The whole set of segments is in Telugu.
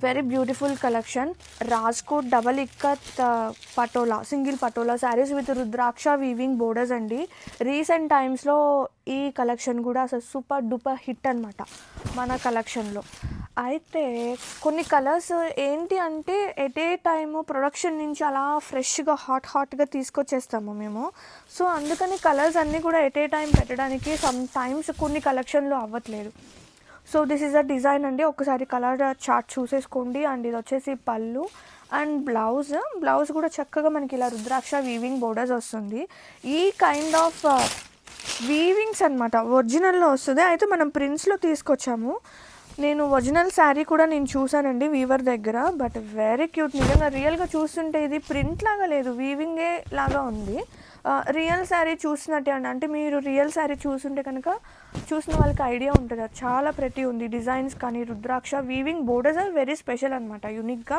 Very beautiful collection. Rajkot double ikat patola, single patola saris with rudraksha weaving borders అండి. రీసెంట్ టైమ్స్లో ఈ కలెక్షన్ కూడా అసలు సూపర్ డూపర్ హిట్ అనమాట మన కలెక్షన్లో. అయితే కొన్ని కలర్స్ ఏంటి అంటే ఎట్ ఏ టైము ప్రొడక్షన్ నుంచి అలా ఫ్రెష్గా హాట్గా తీసుకొచ్చేస్తాము మేము. సో అందుకని కలర్స్ అన్నీ కూడా ఎట్ ఏ టైం పెట్టడానికి సమ్ టైమ్స్ కొన్ని కలెక్షన్లో అవ్వట్లేదు. So this is a design అండి. ఒకసారి కలర్ చార్ట్ చూసేసుకోండి. అండ్ ఇది వచ్చేసి పళ్ళు అండ్ బ్లౌజ్ కూడా చక్కగా మనకి ఇలా రుద్రాక్ష వీవింగ్ బోర్డర్స్ వస్తుంది. ఈ కైండ్ ఆఫ్ వీవింగ్స్ అనమాట ఒరిజినల్లో వస్తుంది. అయితే మనం ప్రింట్స్లో తీసుకొచ్చాము. నేను ఒరిజినల్ శారీ కూడా నేను చూసానండి వీవర్ దగ్గర. బట్ వెరీ క్యూట్, నిజంగా రియల్గా చూస్తుంటే ఇది ప్రింట్ లాగా లేదు, వీవింగే లాగా ఉంది. రియల్ శారీ చూసినట్టే అండి. అంటే మీరు రియల్ శారీ చూస్తుంటే కనుక చూసిన వాళ్ళకి ఐడియా ఉంటుంది. అది చాలా ప్రతి ఉంది. డిజైన్స్ కానీ rudraksha weaving borders are very special అనమాట. యూనిక్గా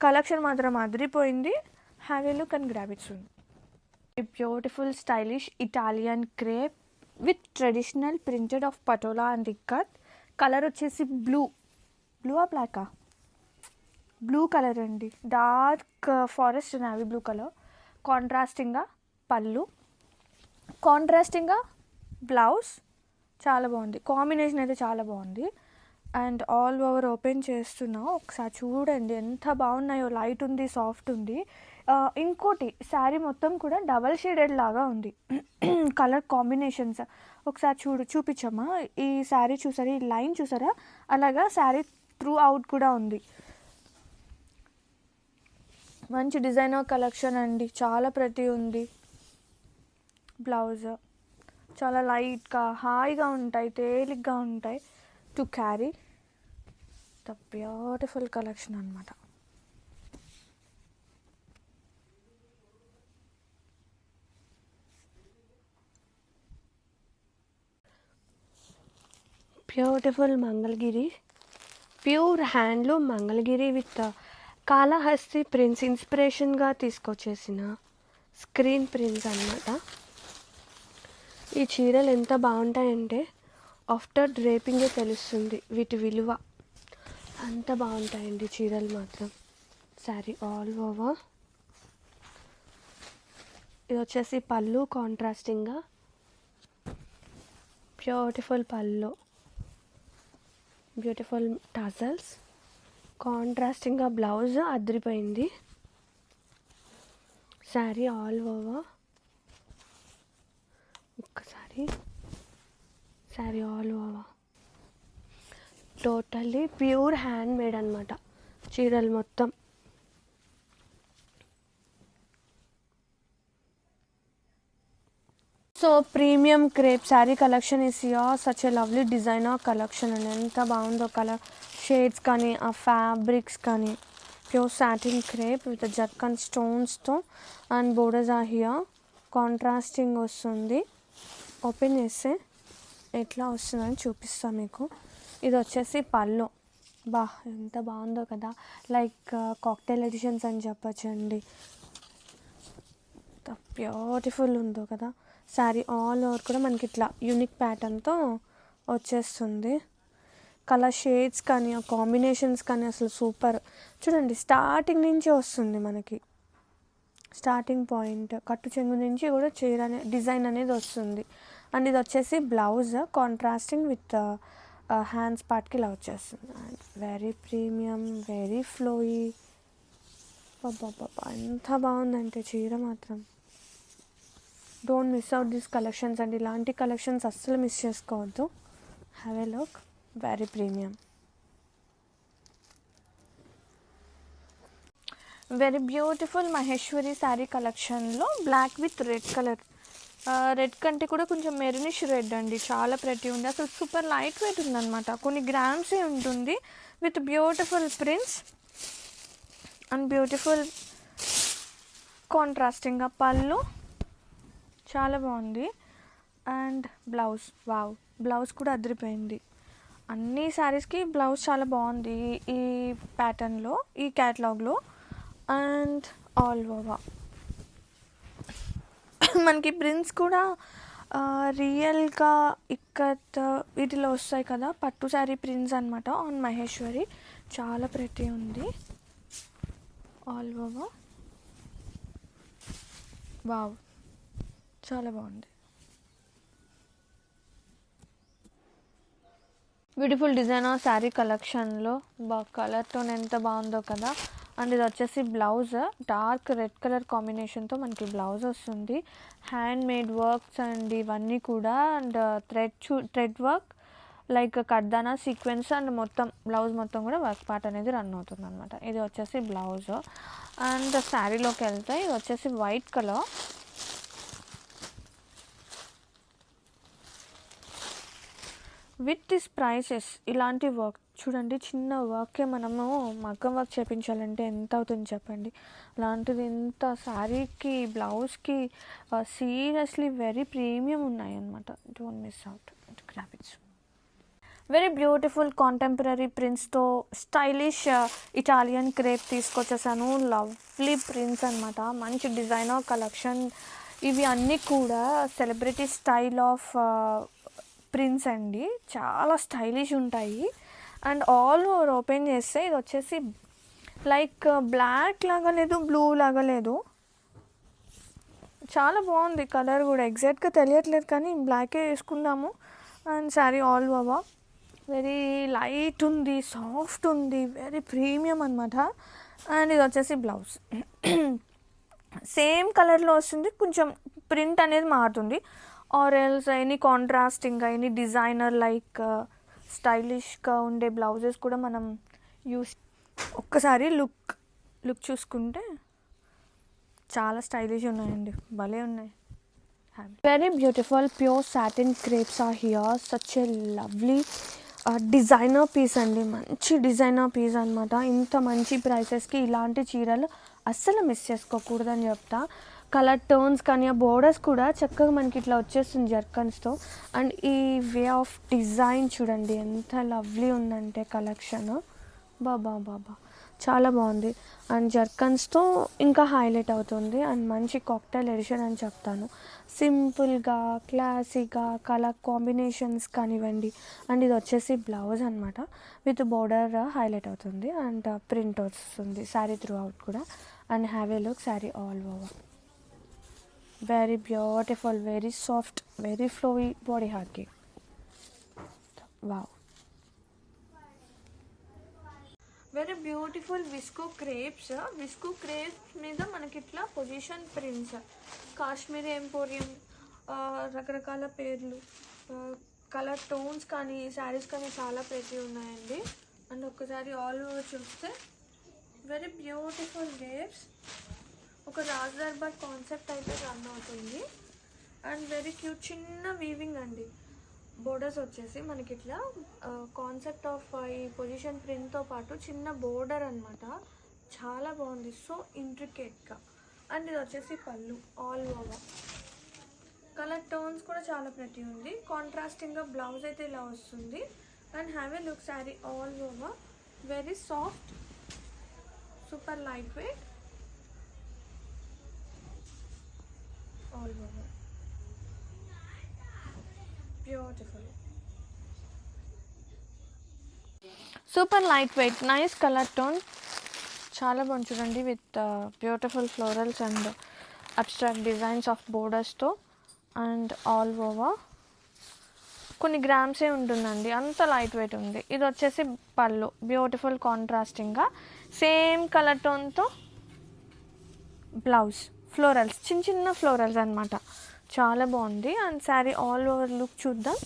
కలెక్షన్ మాత్రం అదిరిపోయింది. Have a look and grab it soon. Beautiful stylish Italian crepe with traditional printed of patola and ikat. Colour వచ్చేసి బ్లూ ఆ బ్లాకా, బ్లూ కలర్ అండి. Dark forest navy blue colour. కాంట్రాస్టింగ్గా పళ్ళు, కాంట్రాస్టింగ్గా బ్లౌజ్. చాలా బాగుంది, కాంబినేషన్ అయితే చాలా బాగుంది. అండ్ ఆల్ ఓవర్ ఓపెన్ చేస్తున్నా, ఒకసారి చూడండి ఎంత బాగున్నాయో. లైట్ ఉంది, సాఫ్ట్ ఉంది. ఇంకోటి శారీ మొత్తం కూడా డబల్ షేడెడ్ లాగా ఉంది కలర్ కాంబినేషన్స్. ఒకసారి చూపించమ్మా. ఈ శారీ చూసారా, ఈ లైన్ చూసారా, అలాగా శారీ త్రూ అవుట్ కూడా ఉంది. మంచి డిజైనర్ కలెక్షన్ అండి, చాలా ప్రతి ఉంది. బ్లౌజ్ చాలా లైట్గా హాయిగా ఉంటాయి, తేలిగ్గా ఉంటాయి to carry. The beautiful collection అనమాట. Beautiful Mangalagiri, pure handloom Mangalagiri with Kalahasti prints ఇన్స్పిరేషన్గా తీసుకొచ్చేసిన స్క్రీన్ ప్రింట్స్ అన్నమాట. ఈ చీరలు ఎంత బాగుంటాయంటే ఆఫ్టర్ డ్రేపింగే తెలుస్తుంది వీటి విలువ. అంత బాగుంటాయండి చీరలు మాత్రం. Sari all over. ఇది వచ్చేసి పళ్ళు, కాంట్రాస్టింగ్గా బ్యూటిఫుల్ పళ్ళు, బ్యూటిఫుల్ టజల్స్, కాంట్రాస్టింగ్గా బ్లౌజ్ అదిరిపోయింది. Sari all over. ఒక్కసారి sari all over totally pure hand made అనమాట చీరలు మొత్తం. So premium crepe sari collection is such a lovely designer collection అండి. ఎంత బాగుందో కలర్ షేడ్స్ కానీ ఆ ఫ్యాబ్రిక్స్ కానీ. Pure satin crepe with zircon స్టోన్స్తో and borders are here. Contrasting వస్తుంది. ఓపెన్ చేస్తే ఎట్లా వస్తుందని చూపిస్తాను మీకు. ఇది వచ్చేసి పళ్ళు. ఎంత బాగుందో కదా, లైక్ కాక్టైల్ ఎడిషన్స్ అని చెప్పచ్చండి. ఎంత బ్యూటిఫుల్ ఉందో కదా. శారీ ఆల్ ఓవర్ కూడా మనకి ఇట్లా యూనిక్ ప్యాటర్న్తో వచ్చేస్తుంది. కలర్ షేడ్స్ కానీ ఆ కాంబినేషన్స్ కానీ అసలు సూపర్. చూడండి స్టార్టింగ్ నుంచి వస్తుంది మనకి, స్టార్టింగ్ పాయింట్ కట్టు చెంగు నుంచి కూడా చీర డిజైన్ అనేది వస్తుంది. అండ్ ఇది వచ్చేసి బ్లౌజ్ కాంట్రాస్టింగ్ విత్ హ్యాండ్స్ పార్ట్కి ఇలా వచ్చేస్తుంది. And very premium, very flowy. బాబా ఎంత బాగుందంటే చీర మాత్రం. Don't miss out this collections అండి. ఇలాంటి కలెక్షన్స్ అస్సలు మిస్ చేసుకోవద్దు. Have a look, very premium. Very beautiful Maheshwari sari కలెక్షన్లో black with red colour. Red కంటే కూడా కొంచెం మెరూనిష్ రెడ్ అండి. చాలా ప్రతి ఉంది, అసలు సూపర్ లైట్ వెయిట్ ఉందన్నమాట. కొన్ని గ్రామ్సే ఉంటుంది with beautiful prints and beautiful కాంట్రాస్టింగ్గా పళ్ళు. చాలా బాగుంది. అండ్ బ్లౌజ్, వావ్, బ్లౌజ్ కూడా అదిరిపోయింది. అన్ని శారీస్కి బ్లౌజ్ చాలా బాగుంది ఈ ప్యాటర్న్లో, ఈ క్యాటలాగ్లో. అండ్ ఆల్ ఓవర్ మనకి ప్రింట్స్ కూడా రియల్గా ఇక్కత్ వీటిలో వస్తాయి కదా, పట్టు శారీ ప్రింట్స్ అనమాట ఆన్ మహేశ్వరి. చాలా ప్రెటీ ఉంది. ఆల్ ఓవర్ వావ్, చాలా బాగుంది. బ్యూటిఫుల్ డిజైనర్ శారీ కలెక్షన్లో కలర్ టోన్ ఎంత బాగుందో కదా. అండ్ ఇది వచ్చేసి బ్లౌజ్, డార్క్ రెడ్ కలర్ కాంబినేషన్తో మనకి బ్లౌజ్ వస్తుంది. హ్యాండ్ మేడ్ వర్క్స్ అండ్ ఇవన్నీ కూడా, అండ్ థ్రెడ్ వర్క్ లైక్ కర్దానా సీక్వెన్స్, అండ్ మొత్తం బ్లౌజ్ మొత్తం కూడా వర్క్ పార్ట్ అనేది రన్ అవుతుంది అనమాట. ఇది వచ్చేసి బ్లౌజ్. అండ్ శారీలోకి వెళ్తే ఇది వచ్చేసి white colour. With this prices ఇలాంటి వర్క్ చూడండి, చిన్న వర్కే మనము మగ్గం వర్క్ చేయించాలంటే ఎంత అవుతుంది చెప్పండి. అలాంటిది ఇంత శారీకి బ్లౌజ్కి సీరియస్లీ వెరీ ప్రీమియం ఉన్నాయి అన్నమాట. Don't miss out, graphics very beautiful contemporary ప్రింట్స్తో స్టైలిష్ ఇటాలియన్ క్రేప్ తీసుకొచ్చేసాను. లవ్లీ ప్రింట్స్ అనమాట, మంచి డిజైనర్ కలెక్షన్. ఇవి అన్నీ కూడా సెలబ్రిటీ స్టైల్ ఆఫ్ ప్రింట్స్ అండి, చాలా స్టైలిష్ ఉంటాయి. అండ్ ఆల్ ఓవర్ ఓపెన్ చేస్తే ఇది వచ్చేసి లైక్ బ్లాక్ లాగా లేదు, బ్లూ లాగా లేదు, చాలా బాగుంది కలర్ కూడా. ఎగ్జాక్ట్గా తెలియట్లేదు కానీ బ్లాకే వేసుకున్నాము. And sari all over very light ఉంది, సాఫ్ట్ ఉంది, వెరీ ప్రీమియం అనమాట. అండ్ ఇది వచ్చేసి బ్లౌజ్ సేమ్ కలర్లో వస్తుంది, కొంచెం ప్రింట్ అనేది మారుతుంది. ఆర్ ఎల్స్ ఎనీ కాంట్రాస్టింగ్గా ఎనీ డిజైనర్ లైక్ స్టైలిష్గా ఉండే బ్లౌజెస్ కూడా మనం యూస్. ఒక్కసారి లుక్ చూసుకుంటే చాలా స్టైలిష్ ఉన్నాయండి, భలే ఉన్నాయి. Very beautiful pure satin crepes are here. Such a lovely designer piece అండి, మంచి డిజైనర్ పీస్ అనమాట. ఇంత మంచి ప్రైసెస్కి ఇలాంటి చీరలు అస్సలు మిస్ చేసుకోకూడదని చెప్తా. కలర్ టోన్స్ కానీ ఆ బోర్డర్స్ కూడా చక్కగా మనకి ఇట్లా వచ్చేస్తుంది జర్కన్స్తో. అండ్ ఈ వే ఆఫ్ డిజైన్ చూడండి ఎంత లవ్లీ ఉందంటే కలెక్షన్, బాబా చాలా బాగుంది. అండ్ జర్కన్స్తో ఇంకా హైలైట్ అవుతుంది. అండ్ మంచి కాక్టైల్ ఎడిషన్ అని చెప్తాను. సింపుల్గా క్లాసీగా కలర్ కాంబినేషన్స్ కానివ్వండి. అండ్ ఇది వచ్చేసి బ్లౌజ్ అనమాట, విత్ బోర్డర్ హైలైట్ అవుతుంది అండ్ ప్రింట్ వస్తుంది శారీ త్రూ అవుట్ కూడా. And have a look sari all over very beautiful, very soft, very flowy body hugging. Wow, very beautiful visco crepes. Visco crepes మీద మనకి ఇట్లా పొజిషన్ ప్రింట్స్, కాశ్మీరీ ఎంపోరియం, రకరకాల పేర్లు, కలర్ టోన్స్ కానీ శారీస్ కానీ చాలా ప్రతి ఉన్నాయండి. అండ్ ఒక్కసారి ఆల్ ఓవర్ చూస్తే వెరీ బ్యూటిఫుల్ వేవ్స్, ఒక రాజ్ దర్బార్ కాన్సెప్ట్ అయితే రన్ అవుతుంది. అండ్ వెరీ క్యూట్ చిన్న వీవింగ్ అండి. బోర్డర్స్ వచ్చేసి మనకి ఇట్లా కాన్సెప్ట్ ఆఫ్ ఈ పొజిషన్ ప్రింట్తో పాటు చిన్న బోర్డర్ అనమాట, చాలా బాగుంది, సో ఇంట్రికేట్గా. అండ్ ఇది వచ్చేసి పళ్ళు ఆల్ ఓవర్. కలర్ టోన్స్ కూడా చాలా ప్రతి ఉంది. కాంట్రాస్టింగ్గా బ్లౌజ్ అయితే ఇలా వస్తుంది. And have a look sari all over very soft, super light wait, all over beautiful, super lightweight, nice color tone, చాలా బాగుంది చూడండి. With beautiful florals and abstract designs of బోర్డర్స్తో. అండ్ ఆల్ ఓవర్ కొన్ని గ్రామ్సే ఉంటుందండి, అంత లైట్ వెయిట్ ఉంది. ఇది వచ్చేసి పళ్ళు, బ్యూటిఫుల్ కాంట్రాస్టింగ్గా సేమ్ కలర్ టోన్తో బ్లౌజ్, ఫ్లోరల్స్ చిన్న చిన్న ఫ్లోరల్స్ అనమాట, చాలా బాగుంది. And sari all over look చూద్దాం.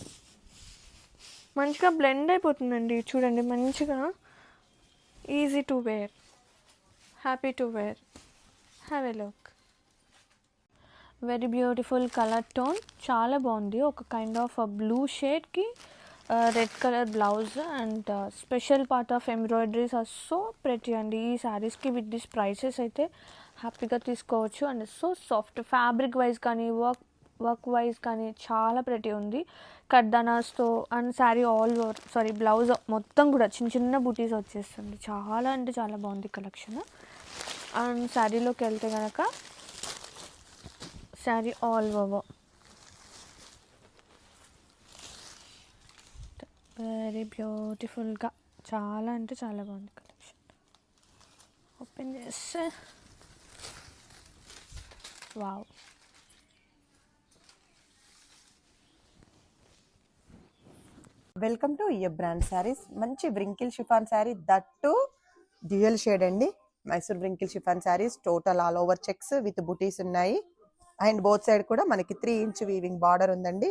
మంచిగా బ్లెండ్ అయిపోతుందండి చూడండి, మంచిగా easy to wear, happy to wear. Have a look, very beautiful colour tone, చాలా బాగుంది. ఒక కైండ్ ఆఫ్ బ్లూ షేడ్కి red colour blouse and special part of embroideries are so pretty అండి. ఈ శారీస్కి విత్ దిస్ ప్రైసెస్ అయితే హ్యాపీగా తీసుకోవచ్చు. And so soft fabric wise కానీ వర్క్ వైజ్ కానీ చాలా ప్రెటీ ఉంది. కర్దానాస్తో and sari all over blouse మొత్తం కూడా చిన్న చిన్న బూటీస్ వచ్చేస్తుంది, చాలా అంటే చాలా బాగుంది కలెక్షన్. అండ్ శారీలోకి వెళ్తే కనుక శారీ ఆల్ ఓవర్ వెరీ బ్యూటిఫుల్గా చాలా అంటే చాలా బాగుంది కలెక్షన్. ఓపెన్ చేస్తే wow, welcome to year brand saris. మంచి wrinkle chiffon sari, that dual shade అండి. Mysore wrinkle chiffon saris, total all over checks with butis ఉన్నాయి. అండ్ బోత్ సైడ్ కూడా మనకి 3 ఇంచ్ వీవింగ్ బార్డర్ ఉందండి.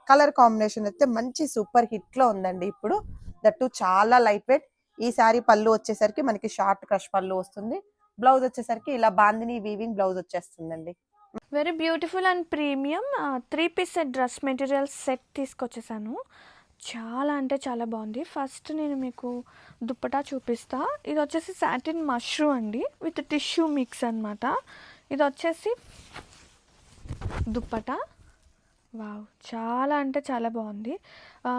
కలర్ కాంబినేషన్ అయితే మంచి సూపర్ హిట్ లో ఉందండి. ఇప్పుడు దట్టు చాలా లైట్ వెయిట్. ఈ శారీ పళ్ళు వచ్చేసరికి మనకి షార్ట్ క్రష్ పళ్ళు వస్తుంది. బ్లౌజ్ వచ్చేసరికి ఇలా బాందిని వీవింగ్ బ్లౌజ్ వచ్చేస్తుందండి. Very beautiful and premium 3-piece set dress material set తీసుకొచ్చేసాను. చాలా అంటే చాలా బాగుంది. ఫస్ట్ నేను మీకు దుప్పటా చూపిస్తా. ఇది వచ్చేసి సాటిన్ మష్రూ అండి విత్ టిష్యూ మిక్స్ అనమాట. ఇది వచ్చేసి దుప్పటా. వావ్, చాలా అంటే చాలా బాగుంది.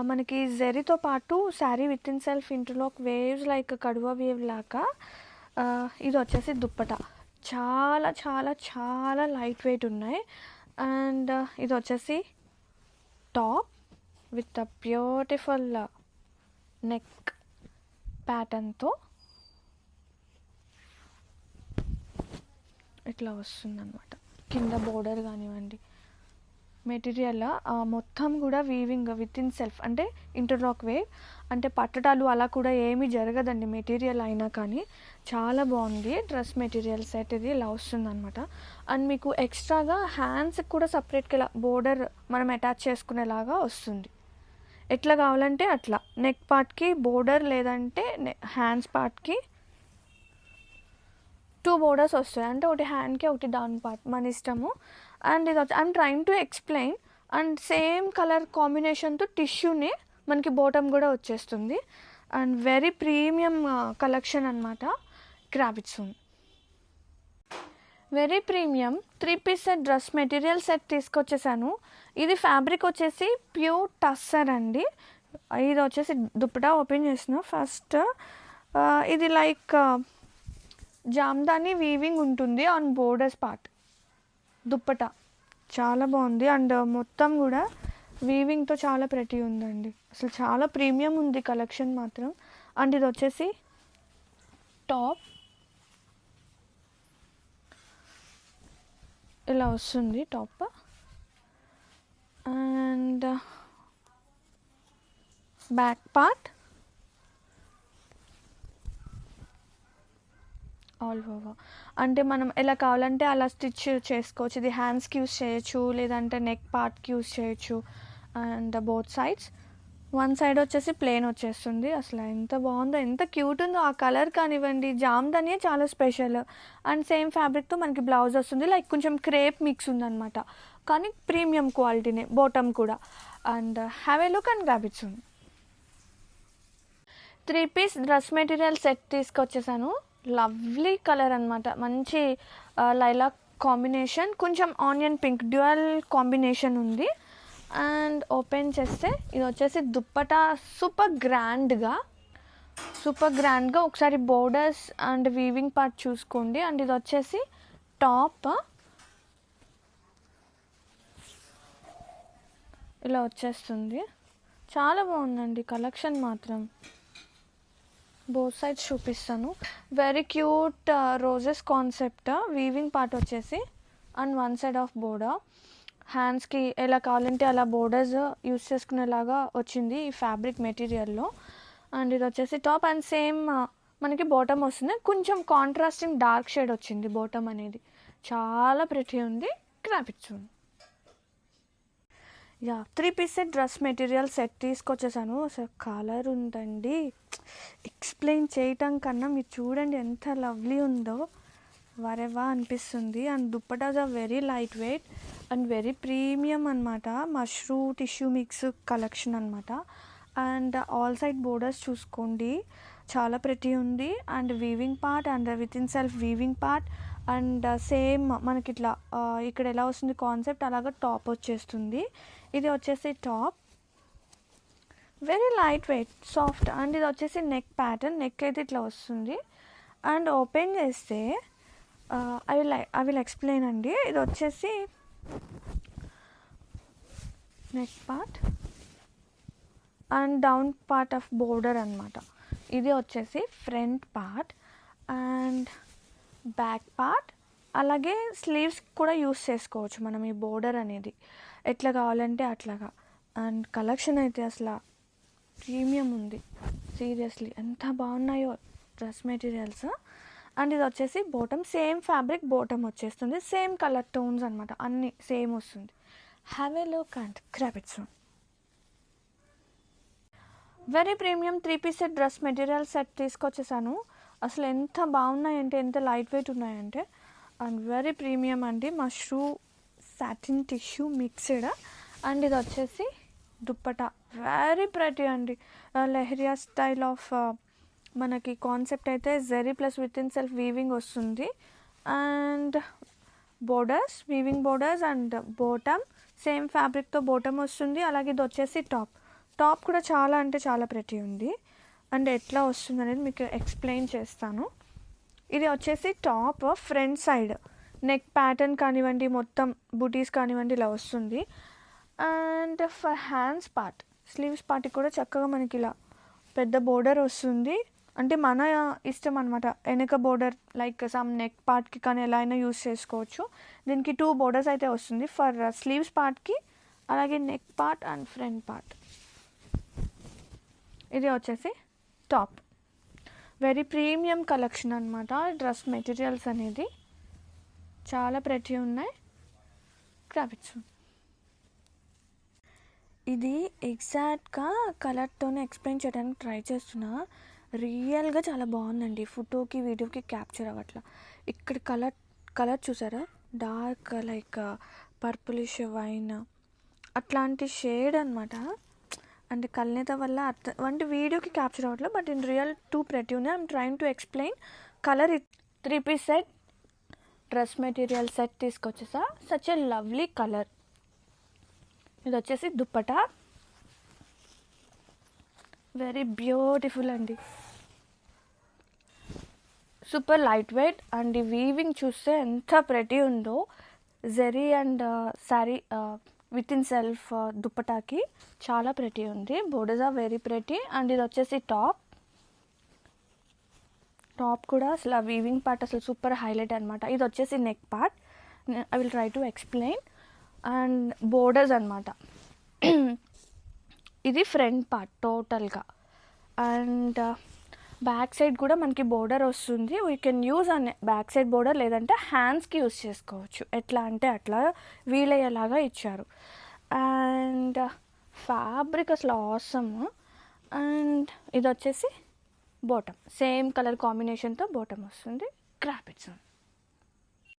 మనకి జెరీతో పాటు sari with in self interlock waves like kadwa wave లాగా. ఇది వచ్చేసి దుప్పటా. చాలా చాలా చాలా లైట్ వెయిట్ ఉన్నాయి. అండ్ ఇది వచ్చేసి top with a beautiful neck ప్యాటర్న్తో ఇట్లా వస్తుందన్నమాట. కింద బోర్డర్ కానివ్వండి, మెటీరియల్ మొత్తం కూడా వీవింగ్ విత్ ఇన్ సెల్ఫ్ అంటే ఇంటర్లాక్ వేవ్, అంటే పట్టడాలు అలా కూడా ఏమీ జరగదండి మెటీరియల్ అయినా కానీ. చాలా బాగుంది డ్రెస్ మెటీరియల్ సెట్. ఇది ఇలా వస్తుంది అనమాట. అండ్ మీకు ఎక్స్ట్రాగా హ్యాండ్స్కి కూడా సపరేట్గా ఇలా బోర్డర్ మనం అటాచ్ చేసుకునేలాగా వస్తుంది. ఎట్లా కావాలంటే అట్లా నెక్ పార్ట్కి బోర్డర్, లేదంటే హ్యాండ్స్ పార్ట్కి 2 బోర్డర్స్ వస్తాయి. అంటే ఒకటి హ్యాండ్కి ఒకటి డౌన్ పార్ట్, మన ఇష్టము. అండ్ ఇది వచ్చి I'm trying to explain. And same colour కాంబినేషన్తో టిష్యూనే మనకి బాటమ్ కూడా వచ్చేస్తుంది. అండ్ వెరీ ప్రీమియం కలెక్షన్ అనమాట. Grab it's very premium 3-piece set dress material set తీసుకొచ్చేసాను. ఇది ఫ్యాబ్రిక్ వచ్చేసి ప్యూర్ టస్సర్ అండి. ఇది వచ్చేసి దుప్పటా ఓపెన్ చేసిన ఫస్ట్. ఇది లైక్ జామ్దాని వీవింగ్ ఉంటుంది ఆన్ బోర్డర్స్ పార్ట్. దుప్పటా చాలా బాగుంది. అండ్ మొత్తం కూడా వీవింగ్తో చాలా ప్రెటీ ఉందండి. అసలు చాలా ప్రీమియం ఉంది కలెక్షన్ మాత్రం. అండ్ ఇది వచ్చేసి టాప్ ఇలా వస్తుంది top. And back part all over. అంటే మనం ఎలా కావాలంటే అలా స్టిచ్ చేసుకోవచ్చు. ఇది హ్యాండ్స్కి యూస్ చేయొచ్చు, లేదంటే నెక్ పార్ట్కి యూస్ చేయొచ్చు. And both sides, one side వచ్చేసి ప్లెయిన్ వచ్చేస్తుంది. అసలు ఎంత బాగుందో, ఎంత క్యూట్ ఉందో. ఆ కలర్ కానివ్వండి, జామ్దానియే చాలా స్పెషల్. అండ్ సేమ్ ఫ్యాబ్రిక్తో మనకి బ్లౌజ్ వస్తుంది. లైక్ కొంచెం క్రేప్ మిక్స్ ఉందన్నమాట, కానీ ప్రీమియం క్వాలిటీనే బాటమ్ కూడా. And have a look and grab it's ఉంది. 3-piece డ్రెస్ మెటీరియల్ సెట్ తీసుకొచ్చేసాను. లవ్లీ కలర్ అనమాట. మంచి లైలాక్ కాంబినేషన్, కొంచెం ఆనియన్ పింక్ డ్యూయల్ కాంబినేషన్ ఉంది. అండ్ ఓపెన్ చేస్తే ఇది వచ్చేసి దుప్పటా. సూపర్ గ్రాండ్గా ఒకసారి బోర్డర్స్ అండ్ వీవింగ్ పార్ట్ చూసుకోండి. అండ్ ఇది వచ్చేసి టాప్ ఇలా వచ్చేస్తుంది. చాలా బాగుందండి కలెక్షన్ మాత్రం. బోత్ సైడ్స్ చూపిస్తాను. Very cute roses concept. Weaving part వచ్చేసి and one side of border. హ్యాండ్స్కి ఎలా కావాలంటే అలా బోర్డర్స్ యూస్ చేసుకునేలాగా వచ్చింది ఈ ఫ్యాబ్రిక్ మెటీరియల్లో. అండ్ ఇది వచ్చేసి టాప్. అండ్ సేమ్ మనకి బాటమ్ వస్తుంది. కొంచెం కాంట్రాస్టింగ్ డార్క్ షేడ్ వచ్చింది బాటమ్ అనేది. చాలా ప్రిటీ ఉంది. గ్రాబిట్స్ ఉంది. 3-piece set dress material set తీసుకొచ్చేసాను. అసలు కలర్ ఉందండి, ఎక్స్ప్లెయిన్ చేయటం కన్నా మీరు చూడండి ఎంత లవ్లీ ఉందో. వరెవా అనిపిస్తుంది. And dupattas are very light weight and very premium అనమాట. మష్రూ టిష్యూ మిక్స్ కలెక్షన్ అనమాట. అండ్ ఆల్ సైడ్ బోర్డర్స్ చూసుకోండి, చాలా ప్రెటీ ఉంది. And weaving part and with in self weaving part. And same మనకి ఇట్లా ఇక్కడ ఎలా వస్తుంది కాన్సెప్ట్ అలాగా టాప్ వచ్చేస్తుంది. ఇది వచ్చేసి top, very light weight soft. And ఇది వచ్చేసి నెక్ ప్యాటర్న్. నెక్ అయితే ఇట్లా వస్తుంది. అండ్ ఓపెన్ చేస్తే ఐ విల్ ఎక్స్ప్లెయిన్ అండి. ఇది వచ్చేసి neck part and down part of border అనమాట. ఇది వచ్చేసి front part and back part, అలాగే స్లీవ్స్ కూడా యూస్ చేసుకోవచ్చు మనం ఈ బోర్డర్ అనేది ఎట్లా కావాలంటే అట్లాగా. అండ్ కలెక్షన్ అయితే అసలు ప్రీమియం ఉంది, సీరియస్లీ ఎంత బాగున్నాయో డ్రెస్ మెటీరియల్స్. అండ్ ఇది వచ్చేసి బాటమ్, సేమ్ ఫ్యాబ్రిక్ బాటమ్ వచ్చేస్తుంది, సేమ్ కలర్ టోన్స్ అనమాట, అన్నీ సేమ్ వస్తుంది. Have a look and grab it soon. Very premium 3-piece set dress material set తీసుకొచ్చేసాను. అసలు ఎంత బాగున్నాయంటే, ఎంత లైట్ వెయిట్ ఉన్నాయంటే, అండ్ వెరీ ప్రీమియం అండి. Mashru satin tissue mixed. And ఇది వచ్చేసి దుప్పటా, వెరీ ప్రెటీ అండి. లెహరియా స్టైల్ ఆఫ్ మనకి కాన్సెప్ట్ అయితే zari plus with in self weaving వస్తుంది. And borders, weaving borders and bottom same ఫ్యాబ్రిక్తో bottom వస్తుంది. అలాగే ఇది వచ్చేసి టాప్, టాప్ కూడా చాలా అంటే చాలా ప్రెటీ ఉంది. అండ్ ఎట్లా వస్తుంది అనేది మీకు ఎక్స్ప్లెయిన్ చేస్తాను. ఇది వచ్చేసి top front side neck pattern కానివ్వండి, మొత్తం బుటీస్ కానివ్వండి ఇలా వస్తుంది. And for hands part, sleeves పార్ట్కి కూడా చక్కగా మనకి ఇలా పెద్ద బోర్డర్ వస్తుంది. అంటే మన ఇష్టం అనమాట, వెనక బోర్డర్ లైక్ సమ్ నెక్ పార్ట్కి కానీ ఎలా అయినా యూస్ చేసుకోవచ్చు. దీనికి 2 బోర్డర్స్ అయితే వస్తుంది ఫర్ స్లీవ్స్ పార్ట్కి, అలాగే neck part and front part. ఇది వచ్చేసి టాప్, వెరీ ప్రీమియం కలెక్షన్ అనమాట. డ్రెస్ మెటీరియల్స్ అనేది చాలా ప్రెటీ ఉన్నాయి. గ్రాబిట్స్. ఇది ఎగ్జాక్ట్గా కలర్తోనే ఎక్స్ప్లెయిన్ చేయడానికి ట్రై చేస్తున్నా, రియల్గా చాలా బాగుందండి. ఫోటోకి వీడియోకి క్యాప్చర్ అవ్వట్లా. ఇక్కడ కలర్ చూసారా, డార్క్ లైక్ పర్పులిష్ వైన్ అట్లాంటి షేడ్ అనమాట. అంటే కల్నేత వల్ల వంటి వీడియోకి క్యాప్చర్ అవ్వట్లేదు, but in real too pretty ఉన్నాయి. I'm trying to explain. Colour 3-piece set dress material set తీసుకొచ్చేసా. Such a lovely colour. ఇది వచ్చేసి దుప్పటా, వెరీ బ్యూటిఫుల్ అండి, సూపర్ లైట్ వెయిట్. అండ్ ఈ వీవింగ్ చూస్తే ఎంత ప్రెటీ ఉందో. Zari and sari with in self దుప్పటాకి చాలా ప్రెటీ ఉంది. Borders are very pretty. And ఇది వచ్చేసి టాప్, టాప్ కూడా అసలు ఆ వీవింగ్ పార్ట్ అసలు సూపర్ హైలైట్ అనమాట. ఇది వచ్చేసి neck part, I will try to explain. And borders అనమాట, ఇది ఫ్రంట్ పార్ట్ టోటల్గా. అండ్ బ్యాక్ సైడ్ కూడా మనకి బోర్డర్ వస్తుంది. వీ కెన్ యూజ్ అనే బ్యాక్ సైడ్ బోర్డర్, లేదంటే హ్యాండ్స్కి యూజ్ చేసుకోవచ్చు. ఎట్లా అంటే అట్లా వీలయ్యేలాగా ఇచ్చారు. అండ్ ఫ్యాబ్రిక్ అసలు ఆసమ్. అండ్ ఇది వచ్చేసి బాటమ్, సేమ్ కలర్ కాంబినేషన్తో బాటమ్ వస్తుంది. Grab it soon.